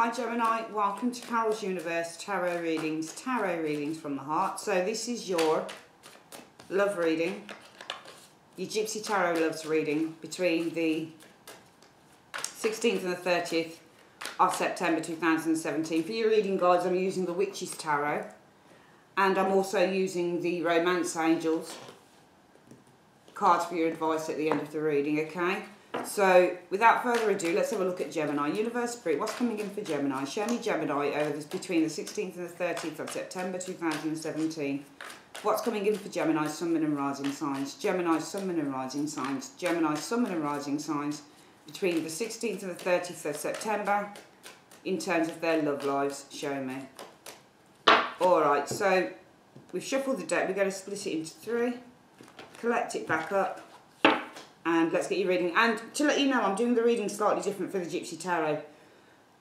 Hi Gemini, welcome to Carol's Universe Tarot readings from the heart. So this is your love reading, your Gypsy Tarot loves reading between the 16th and the 30th of September 2017. For your reading guides, I'm using the Witch's Tarot, and I'm also using the Romance Angels cards for your advice at the end of the reading, okay? So, without further ado, let's have a look at Gemini. Universe Spirit, what's coming in for Gemini? Show me Gemini over this between the 16th and the 30th of September 2017. What's coming in for Gemini, Sun, Moon and Rising signs? Gemini, Sun, Moon and Rising signs. Gemini, Sun, Moon and Rising signs between the 16th and the 30th of September in terms of their love lives. Show me. Alright, so we've shuffled the deck. We're going to split it into three, collect it back up, and let's get your reading. And to let you know, I'm doing the reading slightly different for the Gypsy Tarot.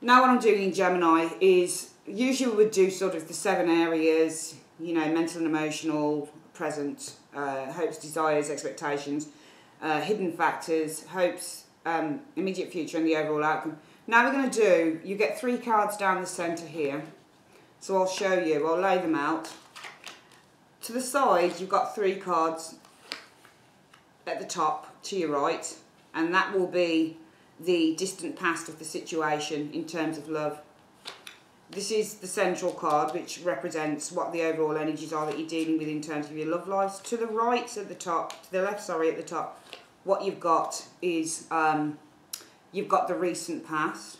Now what I'm doing in Gemini is, usually we would do sort of the 7 areas, you know, mental and emotional, present, hopes, desires, expectations, hidden factors, hopes, immediate future and the overall outcome. Now we're going to do, you get 3 cards down the centre here. So I'll show you, I'll lay them out. To the side, you've got 3 cards at the top to your right, and that will be the distant past of the situation in terms of love. This is the central card, which represents what the overall energies are that you're dealing with in terms of your love lives. To the right at the top, to the left, sorry, at the top, what you've got is you've got the recent past.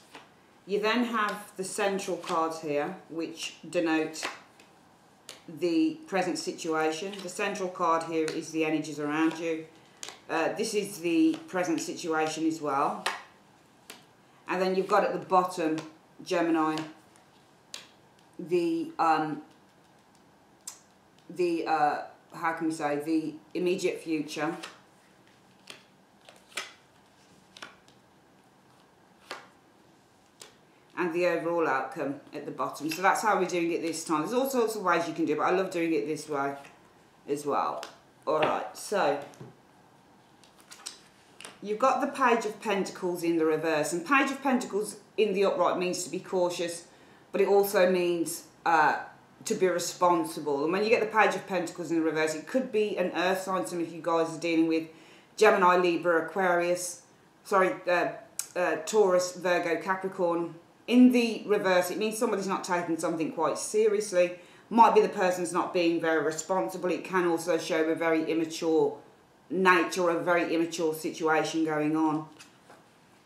You then have the central cards here, which denote the present situation. The central card here is the energies around you. This is the present situation as well. And then you've got at the bottom, Gemini, how can we say, the immediate future. And the overall outcome at the bottom. So that's how we're doing it this time. There's all sorts of ways you can do it, but I love doing it this way as well. Alright, so you've got the Page of Pentacles in the reverse. And Page of Pentacles in the upright means to be cautious, but it also means to be responsible. And when you get the Page of Pentacles in the reverse, it could be an earth sign. Some of you guys are dealing with Gemini, Libra, Aquarius, Taurus, Virgo, Capricorn. In the reverse, it means somebody's not taking something quite seriously. Might be the person's not being very responsible. It can also show a very immature nature or a very immature situation going on.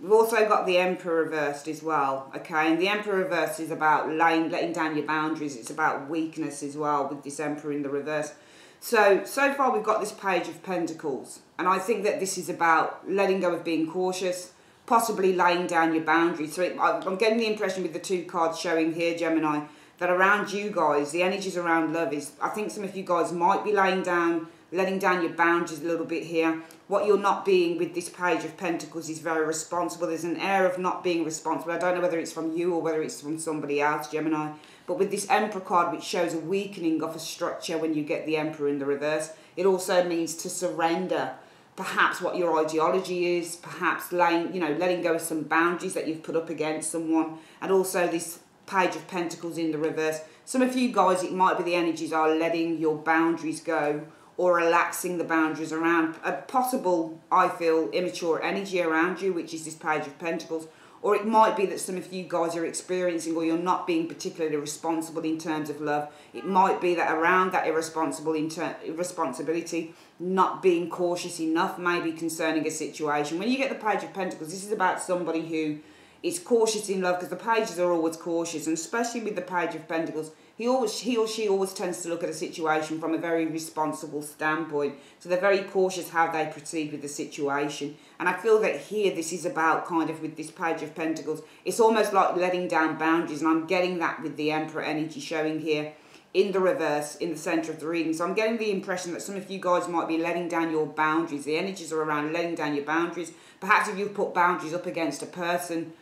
We've also got the Emperor reversed as well, okay? And the Emperor reversed is about letting down your boundaries. It's about weakness as well with this Emperor in the reverse. So far we've got this Page of Pentacles. And I think that this is about letting go of being cautious, possibly laying down your boundaries. So I'm getting the impression with the 2 cards showing here, Gemini, that around you guys, the energies around love is, I think some of you guys might be letting down your boundaries a little bit here. What you're not being with this Page of Pentacles is very responsible. There's an air of not being responsible. I don't know whether it's from you or whether it's from somebody else, Gemini. But with this Emperor card, which shows a weakening of a structure when you get the Emperor in the reverse, it also means to surrender perhaps what your ideology is, perhaps letting go of some boundaries that you've put up against someone. And also this Page of Pentacles in the reverse. Some of you guys, it might be the energies are letting your boundaries go or relaxing the boundaries around a possible, I feel, immature energy around you, which is this Page of Pentacles. Or it might be that some of you guys are experiencing, or you're not being particularly responsible in terms of love. It might be that around that irresponsibility, not being cautious enough, maybe concerning a situation. When you get the Page of Pentacles, this is about somebody who is cautious in love, because the pages are always cautious, and especially with the Page of Pentacles, he or she always tends to look at a situation from a very responsible standpoint. So they're very cautious how they proceed with the situation. And I feel that here this is about kind of with this Page of Pentacles, it's almost like letting down boundaries, and I'm getting that with the Emperor energy showing here in the reverse, in the centre of the reading. So I'm getting the impression that some of you guys might be letting down your boundaries. The energies are around letting down your boundaries. Perhaps if you've put boundaries up against a person,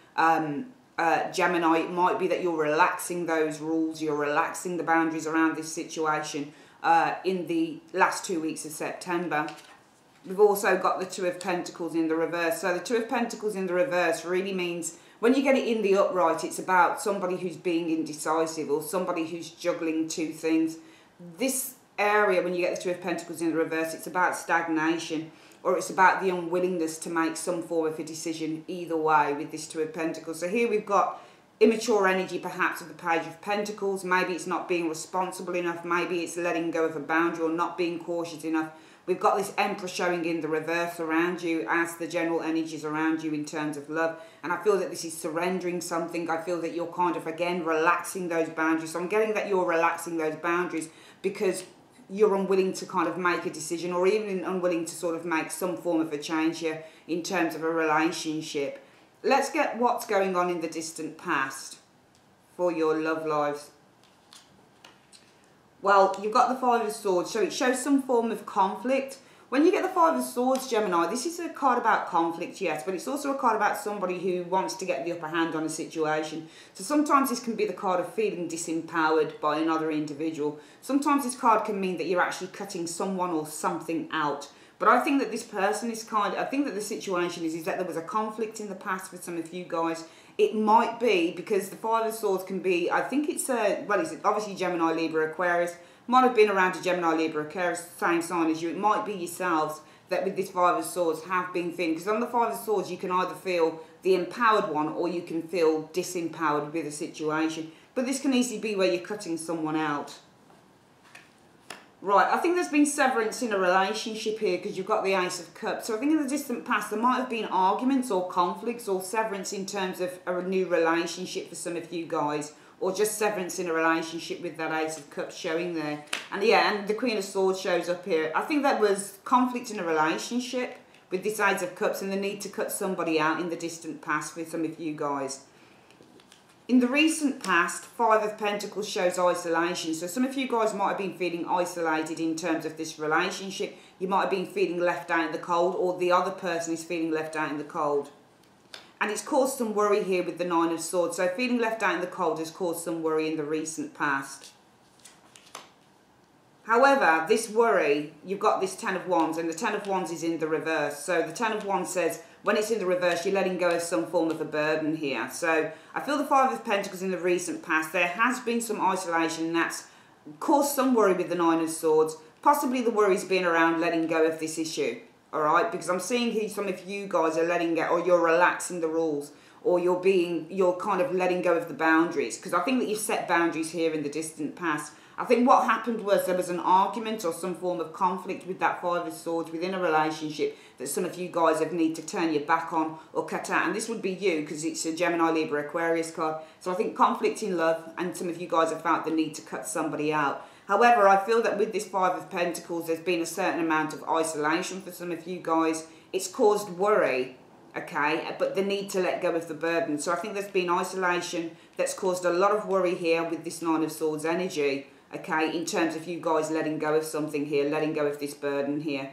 Gemini, it might be that you're relaxing those rules, you're relaxing the boundaries around this situation in the last 2 weeks of September. We've also got the Two of Pentacles in the reverse. So the Two of Pentacles in the reverse really means When you get it in the upright, it's about somebody who's being indecisive or somebody who's juggling two things. This area, when you get the Two of Pentacles in the reverse, it's about stagnation, or it's about the unwillingness to make some form of a decision either way with this Two of Pentacles. So here we've got immature energy perhaps of the Page of Pentacles. Maybe it's not being responsible enough. Maybe it's letting go of a boundary or not being cautious enough. We've got this Emperor showing in the reverse around you as the general energies around you in terms of love. And I feel that this is surrendering something. I feel that you're kind of, again, relaxing those boundaries. So I'm getting that you're relaxing those boundaries because you're unwilling to kind of make a decision, or even unwilling to sort of make some form of a change here in terms of a relationship. Let's get what's going on in the distant past for your love lives. Well, you've got the Five of Swords, so it shows some form of conflict. When you get the Five of Swords, Gemini, this is a card about conflict, yes, but it's also a card about somebody who wants to get the upper hand on a situation. So sometimes this can be the card of feeling disempowered by another individual. Sometimes this card can mean that you're actually cutting someone or something out. But I think that this person is I think that the situation is that there was a conflict in the past with some of you guys. It might be because the Five of Swords can be, I think it's, well, it's obviously Gemini, Libra, Aquarius. Might have been around a Gemini, Libra, Aquarius, same sign as you. It might be yourselves that with this Five of Swords have been feeling. Because on the Five of Swords, you can either feel the empowered one or you can feel disempowered with a situation. But this can easily be where you're cutting someone out. Right, I think there's been severance in a relationship here because you've got the Ace of Cups. So I think in the distant past there might have been arguments or conflicts or severance in terms of a new relationship for some of you guys. Or just severance in a relationship with that Ace of Cups showing there. And yeah, and the Queen of Swords shows up here. I think that was conflict in a relationship with this Ace of Cups and the need to cut somebody out in the distant past for some of you guys. In the recent past, Five of Pentacles shows isolation. So some of you guys might have been feeling isolated in terms of this relationship. You might have been feeling left out in the cold, or the other person is feeling left out in the cold. And it's caused some worry here with the Nine of Swords. So feeling left out in the cold has caused some worry in the recent past. However, this worry, you've got this Ten of Wands, and the Ten of Wands is in the reverse. So the Ten of Wands says, when it's in the reverse, you're letting go of some form of a burden here. So I feel the Five of Pentacles in the recent past, there has been some isolation, and that's caused some worry with the Nine of Swords. Possibly the worry's been around letting go of this issue. Alright, because I'm seeing here some of you guys are letting go, or you're relaxing the rules, or you're kind of letting go of the boundaries. Because I think that you've set boundaries here in the distant past. I think what happened was there was an argument or some form of conflict with that Five of Swords within a relationship that some of you guys have need to turn your back on or cut out. And this would be you, because it's a Gemini, Libra, Aquarius card. So I think conflict in love, and some of you guys have felt the need to cut somebody out. However, I feel that with this Five of Pentacles, there's been a certain amount of isolation for some of you guys. It's caused worry, okay, but the need to let go of the burden. So I think there's been isolation that's caused a lot of worry here with this Nine of Swords energy, okay, in terms of you guys letting go of something here, letting go of this burden here.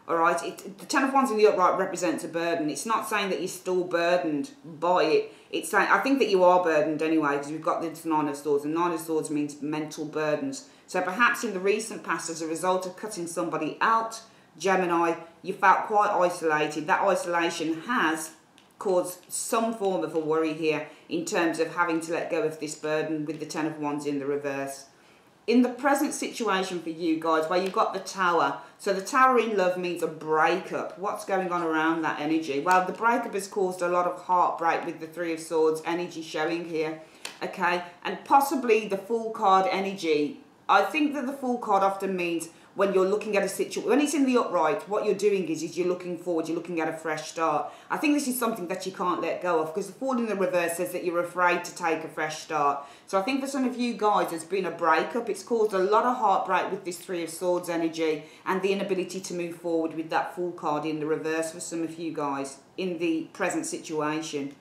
Alright, the Ten of Wands in the upright represents a burden. It's not saying that you're still burdened by it. It's saying, I think that you are burdened anyway, because we've got this Nine of Swords, and Nine of Swords means mental burdens. So perhaps in the recent past, as a result of cutting somebody out, Gemini, you felt quite isolated. That isolation has caused some form of a worry here in terms of having to let go of this burden with the Ten of Wands in the reverse. In the present situation for you guys, where you've got the Tower, so the Tower in love means a breakup. What's going on around that energy? Well, the breakup has caused a lot of heartbreak with the Three of Swords energy showing here, okay? And possibly the Fool card energy. I think that the Fool card often means when you're looking at a situation, when it's in the upright, what you're doing is you're looking forward, you're looking at a fresh start. I think this is something that you can't let go of, because the Fool in the reverse says that you're afraid to take a fresh start. So I think for some of you guys, there's been a breakup. It's caused a lot of heartbreak with this Three of Swords energy and the inability to move forward with that Fool card in the reverse for some of you guys in the present situation.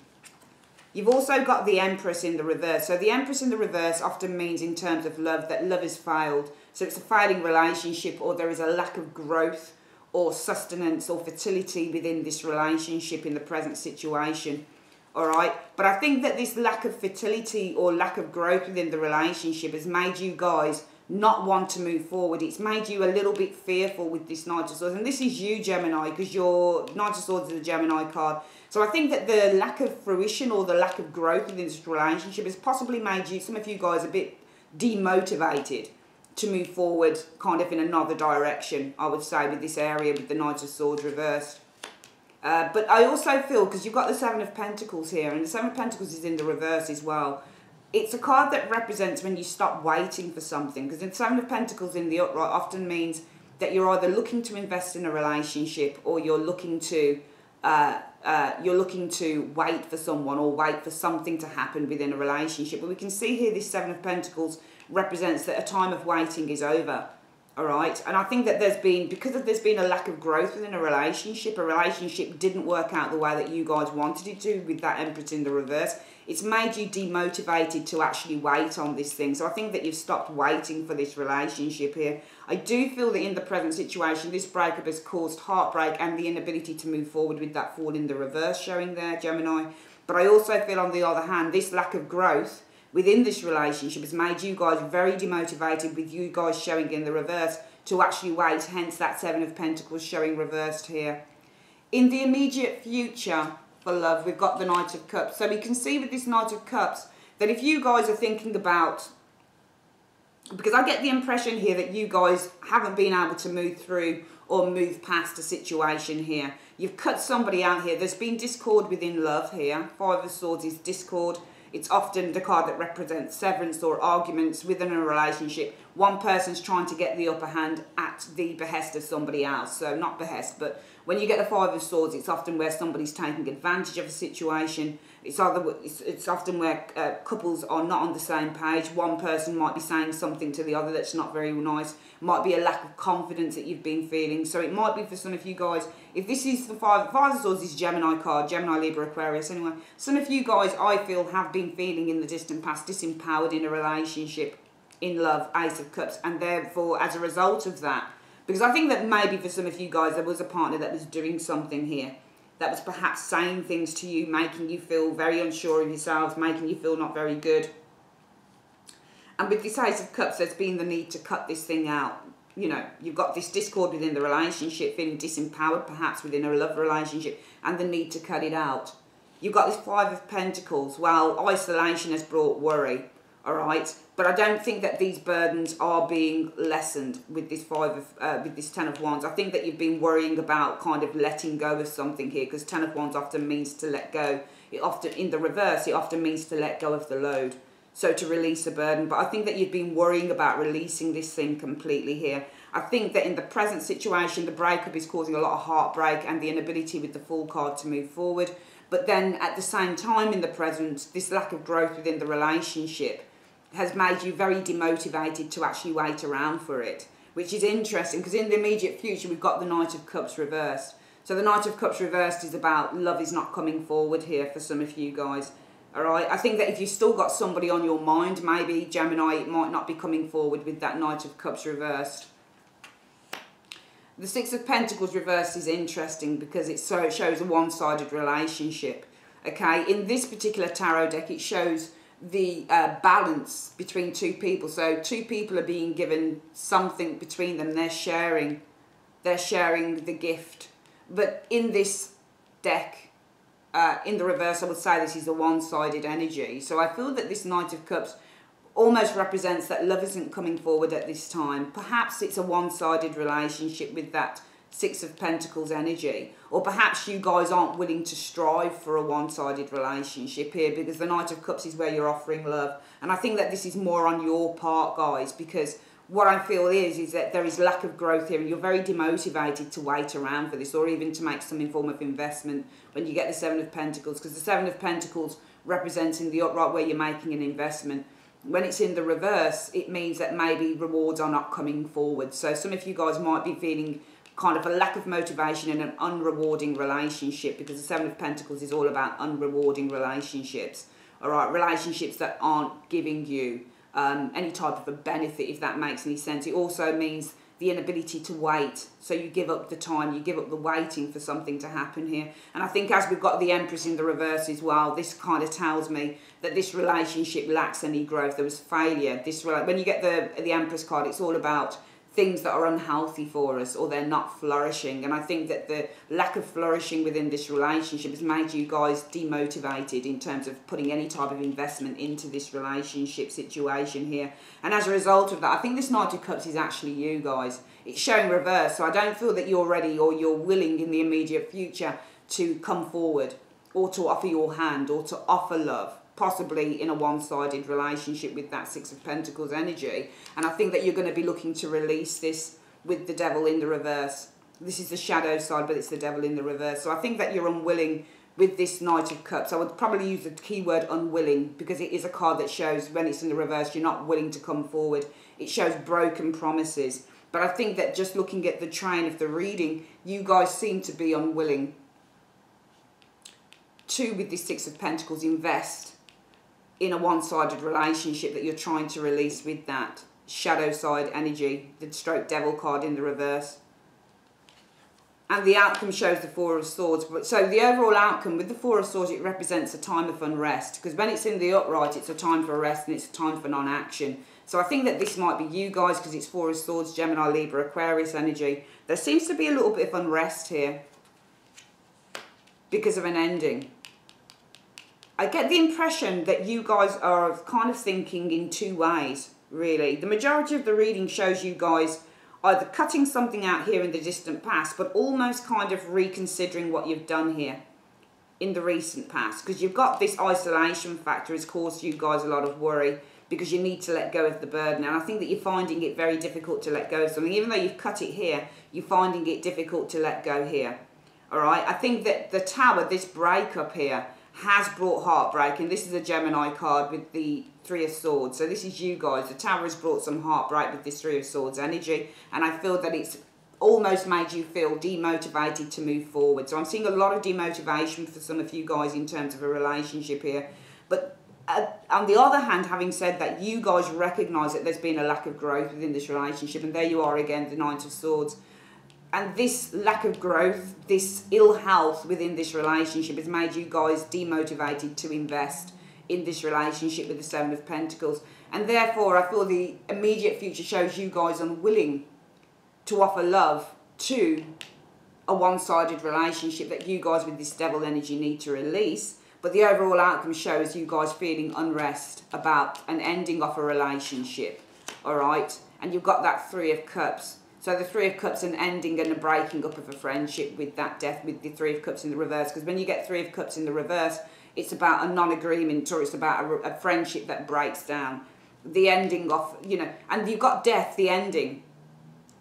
You've also got the Empress in the reverse. So the Empress in the reverse often means in terms of love that love has failed. So it's a failing relationship, or there is a lack of growth or sustenance or fertility within this relationship in the present situation. Alright? But I think that this lack of fertility or lack of growth within the relationship has made you guys not want to move forward. It's made you a little bit fearful with this Knight of Swords. And this is you, Gemini, because your Knight of Swords is a Gemini card. So I think that the lack of fruition or the lack of growth within this relationship has possibly made you, some of you guys, a bit demotivated to move forward kind of in another direction, I would say, with this area with the Knight of Swords reversed. But I also feel, because you've got the Seven of Pentacles here, and the Seven of Pentacles is in the reverse as well, it's a card that represents when you stop waiting for something. Because the Seven of Pentacles in the upright often means that you're either looking to invest in a relationship, or you're looking to wait for someone or wait for something to happen within a relationship. But we can see here this Seven of Pentacles represents that a time of waiting is over. All right, and I think that because there's been a lack of growth within a relationship didn't work out the way that you guys wanted it to with that Empress in the reverse. It's made you demotivated to actually wait on this thing. So I think that you've stopped waiting for this relationship here. I do feel that in the present situation, this breakup has caused heartbreak and the inability to move forward with that Fool in the reverse showing there, Gemini. But I also feel, on the other hand, this lack of growth within this relationship has made you guys very demotivated, with you guys showing in the reverse, to actually wait, hence that Seven of Pentacles showing reversed here. In the immediate future, for love, we've got the Knight of Cups. So we can see with this Knight of Cups that if you guys are thinking about, because I get the impression here that you guys haven't been able to move through or move past a situation here. You've cut somebody out here. There's been discord within love here. Five of Swords is discord. It's often the card that represents severance or arguments within a relationship. One person's trying to get the upper hand at the behest of somebody else. So not behest, but when you get the Five of Swords, it's often where somebody's taking advantage of a situation. It's often where couples are not on the same page. One person might be saying something to the other that's not very nice. Might be a lack of confidence that you've been feeling. So it might be for some of you guys, if this is the Five of Swords is Gemini card, Gemini, Libra, Aquarius anyway. Some of you guys, I feel, have been feeling in the distant past disempowered in a relationship, in love, Ace of Cups, and therefore as a result of that, because I think that maybe for some of you guys there was a partner that was doing something here, that was perhaps saying things to you, making you feel very unsure of yourselves, making you feel not very good. And with this Ace of Cups, there's been the need to cut this thing out. You know, you've got this discord within the relationship, feeling disempowered perhaps within a love relationship, and the need to cut it out. You've got this Five of Pentacles. Well, isolation has brought worry, all right? But I don't think that these burdens are being lessened with this with this Ten of Wands. I think that you've been worrying about kind of letting go of something here, because Ten of Wands often means to let go. It often, in the reverse, it often means to let go of the load. So to release a burden. But I think that you've been worrying about releasing this thing completely here. I think that in the present situation, the breakup is causing a lot of heartbreak and the inability with the Fool card to move forward. But then at the same time in the present, this lack of growth within the relationship has made you very demotivated to actually wait around for it. Which is interesting, because in the immediate future, we've got the Knight of Cups reversed. So the Knight of Cups reversed is about love is not coming forward here for some of you guys. All right, I think that if you've still got somebody on your mind, maybe, Gemini, it might not be coming forward with that Knight of Cups reversed. The Six of Pentacles reversed is interesting because it shows a one-sided relationship. Okay, in this particular tarot deck, it shows the balance between two people. So two people are being given something between them. They're sharing the gift. But in this deck, in the reverse, I would say this is a one-sided energy. So I feel that this Knight of Cups almost represents that love isn't coming forward at this time. Perhaps it's a one-sided relationship with that Six of Pentacles energy. Or perhaps you guys aren't willing to strive for a one-sided relationship here, because the Knight of Cups is where you're offering love. And I think that this is more on your part, guys, because what I feel is that there is lack of growth here, and you're very demotivated to wait around for this, or even to make some form of investment when you get the Seven of Pentacles, because the Seven of Pentacles representing the upright where you're making an investment. When it's in the reverse, it means that maybe rewards are not coming forward. So some of you guys might be feeling kind of a lack of motivation in an unrewarding relationship, because the Seven of Pentacles is all about unrewarding relationships. All right, relationships that aren't giving you any type of a benefit, if that makes any sense. It also means the inability to wait. So you give up the time, you give up the waiting for something to happen here. And I think as we've got the Empress in the reverse as well, this kind of tells me that this relationship lacks any growth. There was failure. When you get the Empress card, it's all about things that are unhealthy for us, or they're not flourishing. And I think that the lack of flourishing within this relationship has made you guys demotivated in terms of putting any type of investment into this relationship situation here. And as a result of that, I think this Knight of Cups is actually you guys. It's showing reverse, so I don't feel that you're ready or you're willing in the immediate future to come forward or to offer your hand or to offer love, possibly in a one-sided relationship with that Six of Pentacles energy. And I think that you're going to be looking to release this with the Devil in the reverse. This is the shadow side, but it's the Devil in the reverse. So I think that you're unwilling with this Knight of Cups. I would probably use the keyword unwilling, because it is a card that shows when it's in the reverse, you're not willing to come forward. It shows broken promises. But I think that just looking at the train of the reading, you guys seem to be unwilling to, with this Six of Pentacles, invest in a one-sided relationship that you're trying to release with that shadow side energy, the stroke Devil card in the reverse. And the outcome shows the Four of Swords. So the overall outcome with the Four of Swords, it represents a time of unrest, because when it's in the upright, it's a time for rest and it's a time for non-action. So I think that this might be you guys, because it's Four of Swords, Gemini, Libra, Aquarius energy. There seems to be a little bit of unrest here because of an ending. I get the impression that you guys are kind of thinking in two ways, really. The majority of the reading shows you guys either cutting something out here in the distant past, but almost kind of reconsidering what you've done here in the recent past. Because you've got this isolation factor has caused you guys a lot of worry, because you need to let go of the burden. And I think that you're finding it very difficult to let go of something. Even though you've cut it here, you're finding it difficult to let go here. All right? I think that the Tower, this breakup here, has brought heartbreak, and this is a Gemini card with the Three of Swords. So this is you guys. The Tower has brought some heartbreak with this Three of Swords energy, and I feel that it's almost made you feel demotivated to move forward. So I'm seeing a lot of demotivation for some of you guys in terms of a relationship here. But on the other hand, having said that, you guys recognise that there's been a lack of growth within this relationship, and there you are again, the Knight of Swords. And this lack of growth, this ill health within this relationship has made you guys demotivated to invest in this relationship with the Seven of Pentacles. And therefore, I feel the immediate future shows you guys unwilling to offer love to a one-sided relationship that you guys with this Devil energy need to release. But the overall outcome shows you guys feeling unrest about an ending of a relationship, all right? And you've got that Three of Cups. So the Three of Cups, an ending and a breaking up of a friendship with that death, with the Three of Cups in the reverse. Because when you get Three of Cups in the reverse, it's about a non-agreement, or it's about a friendship that breaks down. The ending of, you know, and you've got death, the ending.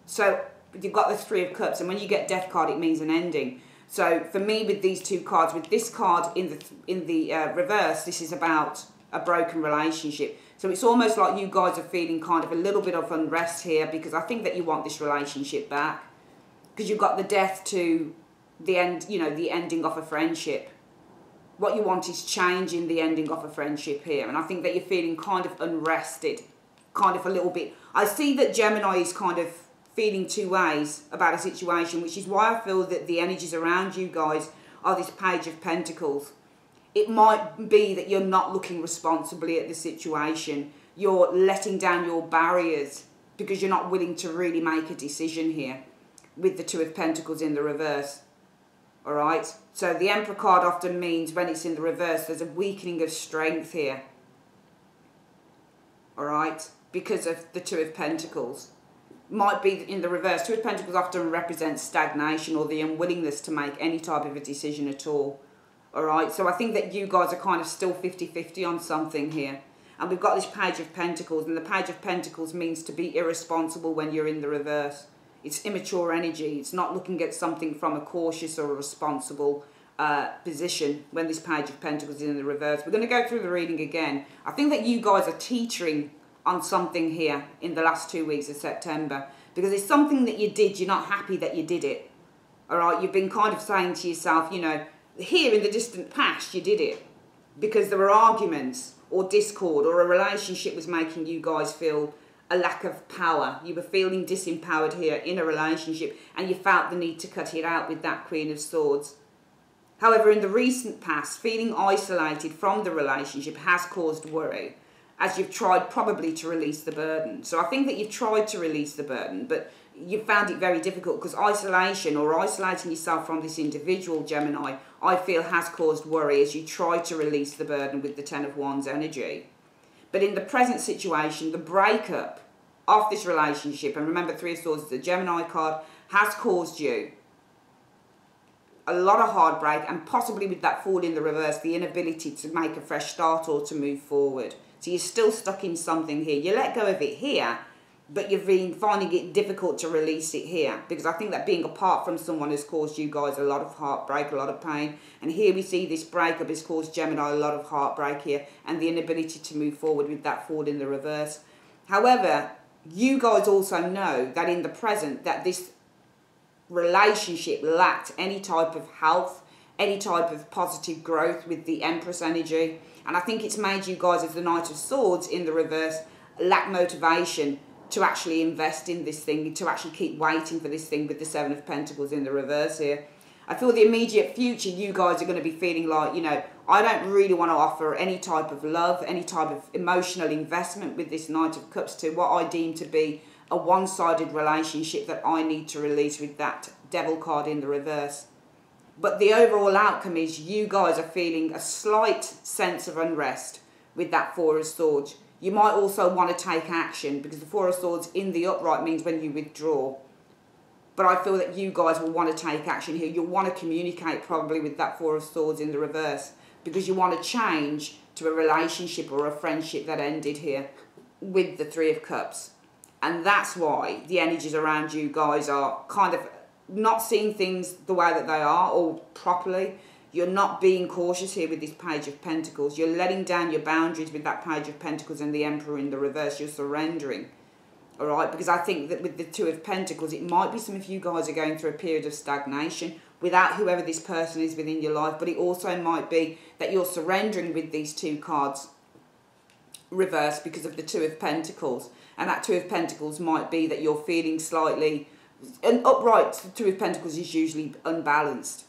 So you've got the Three of Cups, and when you get death card, it means an ending. So for me, with these two cards, with this card in the reverse, this is about a broken relationship. So it's almost like you guys are feeling kind of a little bit of unrest here, because I think that you want this relationship back, because you've got the death to the end, you know, the ending of a friendship. What you want is change in the ending of a friendship here. And I think that you're feeling kind of unrested, kind of a little bit. I see that Gemini is kind of feeling two ways about a situation, which is why I feel that the energies around you guys are this Page of Pentacles. It might be that you're not looking responsibly at the situation. You're letting down your barriers because you're not willing to really make a decision here with the Two of Pentacles in the reverse. All right? So the Emperor card often means when it's in the reverse, there's a weakening of strength here. All right? Because of the Two of Pentacles. Might be in the reverse. Two of Pentacles often represents stagnation or the unwillingness to make any type of a decision at all. Alright, so I think that you guys are kind of still 50-50 on something here. And we've got this Page of Pentacles, and the Page of Pentacles means to be irresponsible when you're in the reverse. It's immature energy. It's not looking at something from a cautious or a responsible position when this Page of Pentacles is in the reverse. We're going to go through the reading again. I think that you guys are teetering on something here in the last 2 weeks of September, because it's something that you did, you're not happy that you did it. Alright, you've been kind of saying to yourself, you know, here in the distant past you did it because there were arguments or discord, or a relationship was making you guys feel a lack of power. You were feeling disempowered here in a relationship, and you felt the need to cut it out with that Queen of Swords. However, in the recent past, feeling isolated from the relationship has caused worry, as you've tried probably to release the burden. So I think that you've tried to release the burden, but you found it very difficult, because isolation, or isolating yourself from this individual, Gemini, I feel has caused worry as you try to release the burden with the Ten of Wands energy. But in the present situation, the breakup of this relationship, and remember 3 of Swords is the Gemini card, has caused you a lot of heartbreak, and possibly with that Fool in the reverse, the inability to make a fresh start or to move forward. So you're still stuck in something here. You let go of it here, but you've been finding it difficult to release it here, because I think that being apart from someone has caused you guys a lot of heartbreak, a lot of pain. And here we see this breakup has caused Gemini a lot of heartbreak here, and the inability to move forward with that Fool in the reverse. However, you guys also know that in the present that this relationship lacked any type of health, any type of positive growth with the Empress energy. And I think it's made you guys, as the Knight of Swords in the reverse, lack motivation to actually invest in this thing, to actually keep waiting for this thing with the Seven of Pentacles in the reverse here. I feel the immediate future, you guys are going to be feeling like, you know, I don't really want to offer any type of love, any type of emotional investment with this Knight of Cups to what I deem to be a one-sided relationship that I need to release with that Devil card in the reverse. But the overall outcome is you guys are feeling a slight sense of unrest with that Four of Swords. You might also want to take action, because the Four of Swords in the upright means when you withdraw. But I feel that you guys will want to take action here. You'll want to communicate probably with that Four of Swords in the reverse, because you want to change to a relationship or a friendship that ended here with the Three of Cups. And that's why the energies around you guys are kind of not seeing things the way that they are, or properly. You're not being cautious here with this Page of Pentacles. You're letting down your boundaries with that Page of Pentacles and the Emperor in the reverse. You're surrendering. All right, because I think that with the Two of Pentacles, it might be some of you guys are going through a period of stagnation without whoever this person is within your life. But it also might be that you're surrendering with these two cards reversed because of the Two of Pentacles. And that Two of Pentacles might be that you're feeling slightly... An upright Two of Pentacles is usually unbalanced.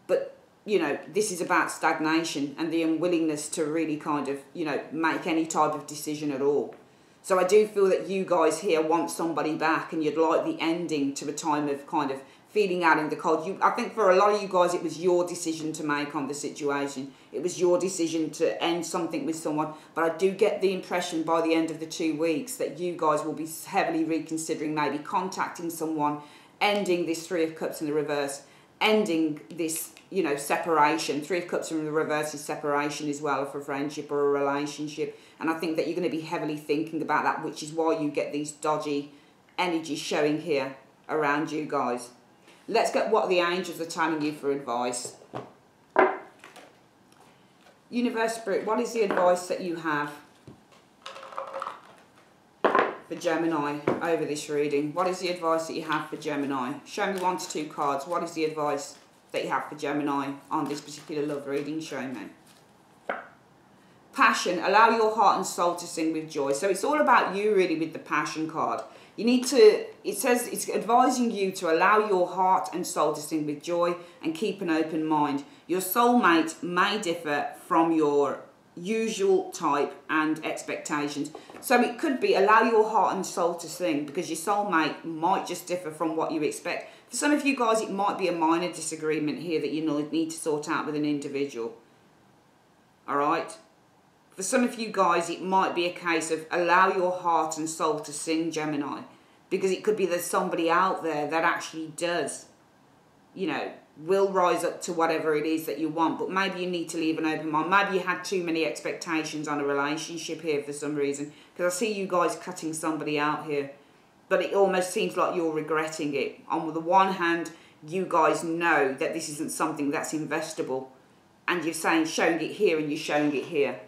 But, you know, this is about stagnation and the unwillingness to really kind of, you know, make any type of decision at all. So I do feel that you guys here want somebody back, and you'd like the ending to a time of kind of feeling out in the cold. I think for a lot of you guys, it was your decision to make on the situation. It was your decision to end something with someone. But I do get the impression by the end of the 2 weeks that you guys will be heavily reconsidering maybe contacting someone, ending this Three of Cups in the reverse, ending this, you know, separation. Three of Cups in the reverse is separation as well for a friendship or a relationship. And I think that you're going to be heavily thinking about that, which is why you get these dodgy energies showing here around you guys. Let's get what the angels are telling you for advice. Universe, Spirit, what is the advice that you have for Gemini over this reading? What is the advice that you have for Gemini? Show me 1 to 2 cards. What is the advice that you have for Gemini on this particular love reading? Show me. Passion. Allow your heart and soul to sing with joy. So it's all about you really with the Passion card. You need to, it says it's advising you to allow your heart and soul to sing with joy and keep an open mind. Your soulmate may differ from your usual type and expectations. So it could be allow your heart and soul to sing, because your soulmate might just differ from what you expect. For some of you guys, it might be a minor disagreement here that you need to sort out with an individual. All right? For some of you guys, it might be a case of allow your heart and soul to sing, Gemini, because it could be there's somebody out there that actually does, you know, will rise up to whatever it is that you want, but maybe you need to leave an open mind. Maybe you had too many expectations on a relationship here for some reason, because I see you guys cutting somebody out here, but it almost seems like you're regretting it. On the one hand, you guys know that this isn't something that's investable, and you're showing it here and you're showing it here.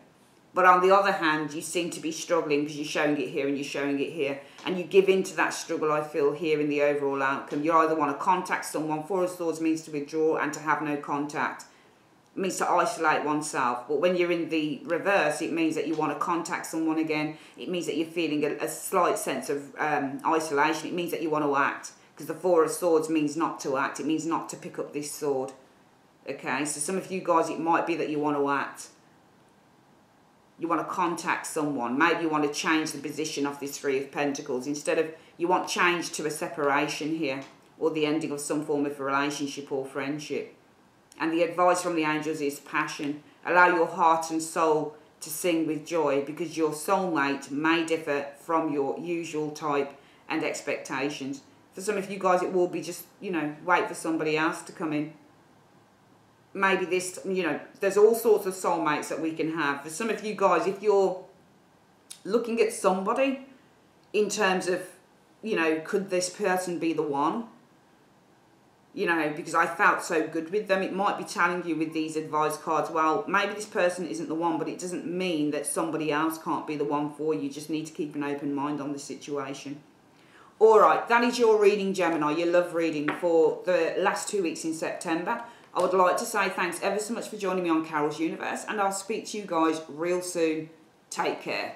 But on the other hand, you seem to be struggling because you're showing it here and you're showing it here. And you give in to that struggle, I feel, here in the overall outcome. You either want to contact someone. Four of Swords means to withdraw and to have no contact. It means to isolate oneself. But when you're in the reverse, it means that you want to contact someone again. It means that you're feeling a slight sense of isolation. It means that you want to act. Because the Four of Swords means not to act. It means not to pick up this sword. Okay, so some of you guys, it might be that you want to act. You want to contact someone. Maybe you want to change the position of this Three of Pentacles. Instead of, you want change to a separation here. Or the ending of some form of relationship or friendship. And the advice from the angels is passion. Allow your heart and soul to sing with joy. Because your soulmate may differ from your usual type and expectations. For some of you guys, it will be just, you know, wait for somebody else to come in. Maybe this, you know, there's all sorts of soulmates that we can have. For some of you guys, if you're looking at somebody in terms of, you know, could this person be the one? You know, because I felt so good with them. It might be telling you with these advice cards, well, maybe this person isn't the one, but it doesn't mean that somebody else can't be the one for you. You just need to keep an open mind on the situation. Alright, that is your reading, Gemini, your love reading for the last 2 weeks in September. I would like to say thanks ever so much for joining me on Carol's Universe, and I'll speak to you guys real soon. Take care.